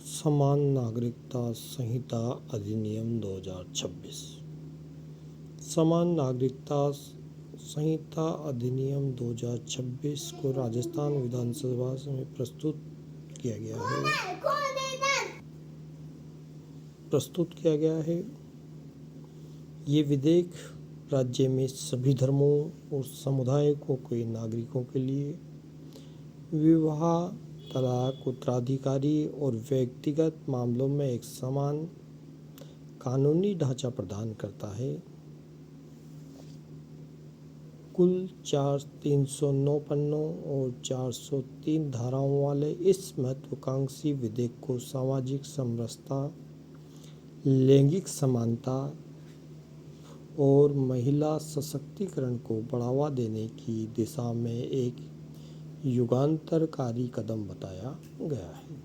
समान नागरिकता संहिता अधिनियम 2026। समान नागरिकता संहिता अधिनियम 2026 को राजस्थान विधानसभा में प्रस्तुत किया गया है। ये विधेयक राज्य में सभी धर्मों और समुदायों के नागरिकों के लिए विवाह, तलाक, उत्तराधिकारी और व्यक्तिगत मामलों में एक समान कानूनी ढांचा प्रदान करता है। कुल 309 पन्नों और 403 धाराओं वाले इस महत्वाकांक्षी विधेयक को सामाजिक समरसता, लैंगिक समानता और महिला सशक्तिकरण को बढ़ावा देने की दिशा में एक युगांतरकारी कदम बताया गया है।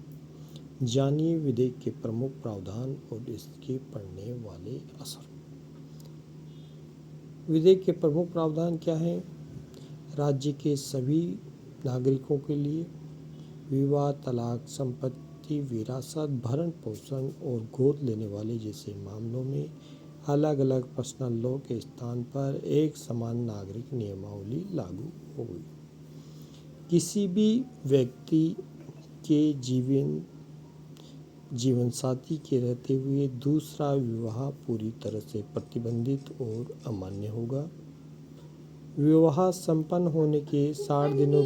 जानिए विधेयक के प्रमुख प्रावधान और इसके पड़ने वाले असर। विधेयक के प्रमुख प्रावधान क्या हैं? राज्य के सभी नागरिकों के लिए विवाह, तलाक, संपत्ति, विरासत, भरण पोषण और गोद लेने वाले जैसे मामलों में अलग अलग पर्सनल लॉ के स्थान पर एक समान नागरिक नियमावली लागू होगी। किसी भी व्यक्ति के जीवन साथी के रहते हुए दूसरा विवाह पूरी तरह से प्रतिबंधित और अमान्य होगा। विवाह संपन्न होने के 60 दिनों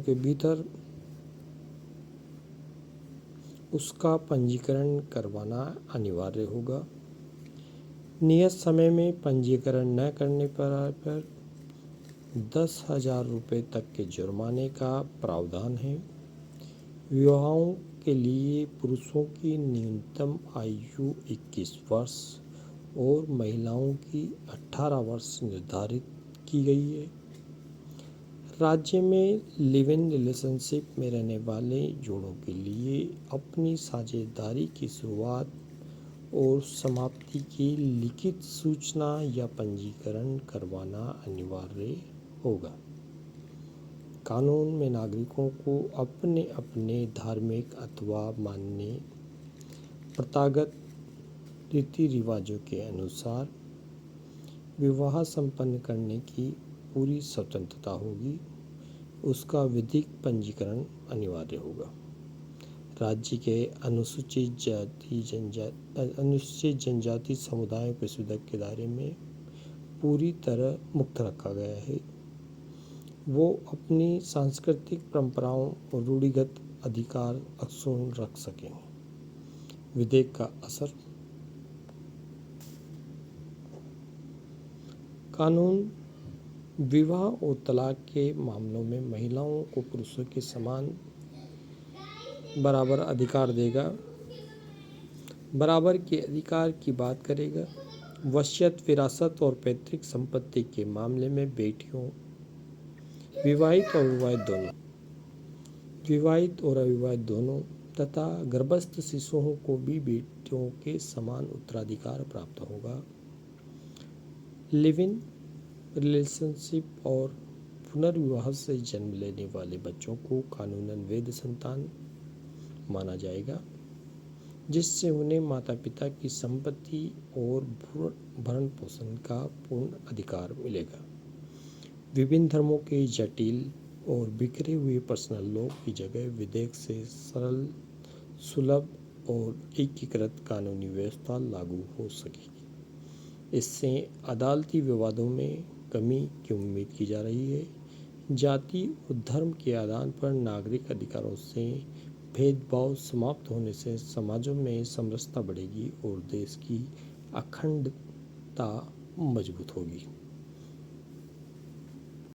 के भीतर उसका पंजीकरण करवाना अनिवार्य होगा। नियत समय में पंजीकरण न करने पर 10,000 रुपये तक के जुर्माने का प्रावधान है। विवाहों के लिए पुरुषों की न्यूनतम आयु 21 वर्ष और महिलाओं की 18 वर्ष निर्धारित की गई है। राज्य में लिव इन रिलेशनशिप में रहने वाले जोड़ों के लिए अपनी साझेदारी की शुरुआत और समाप्ति की लिखित सूचना या पंजीकरण करवाना अनिवार्य होगा। कानून में नागरिकों को अपने अपने धार्मिक अथवा मान्य प्रथागत रीति रिवाजों के अनुसार विवाह संपन्न करने की पूरी स्वतंत्रता होगी। उसका विधिक पंजीकरण अनिवार्य होगा। राज्य के अनुसूचित जनजाति समुदायों को इस विधेयक के दायरे में पूरी तरह मुक्त रखा गया है। वो अपनी सांस्कृतिक परंपराओं और रूढ़िगत अधिकार अक्षुण्ण रख सकेंगे। विधेयक का असर। कानून विवाह और तलाक के मामलों में महिलाओं को पुरुषों के समान बराबर अधिकार देगा। बराबर के अधिकार की बात करेगा। वसीयत, विरासत और पैतृक संपत्ति के मामले में बेटियों, विवाहित और अविवाहित दोनों तथा गर्भस्थ शिशुओं को भी बेटियों के समान उत्तराधिकार प्राप्त होगा। लिव इन रिलेशनशिप और पुनर्विवाह से जन्म लेने वाले बच्चों को कानूनन वैध संतान माना जाएगा, जिससे उन्हें माता पिता की संपत्ति और भरण पोषण का पूर्ण अधिकार मिलेगा। विभिन्न धर्मों के जटिल और बिखरे हुए पर्सनल लॉ की जगह विधेयक से सरल, सुलभ और एकीकृत कानूनी व्यवस्था लागू हो सकेगी। इससे अदालती विवादों में कमी की उम्मीद की जा रही है। जाति और धर्म के आधार पर नागरिक अधिकारों से भेदभाव समाप्त होने से समाजों में समरसता बढ़ेगी और देश की अखंडता मजबूत होगी।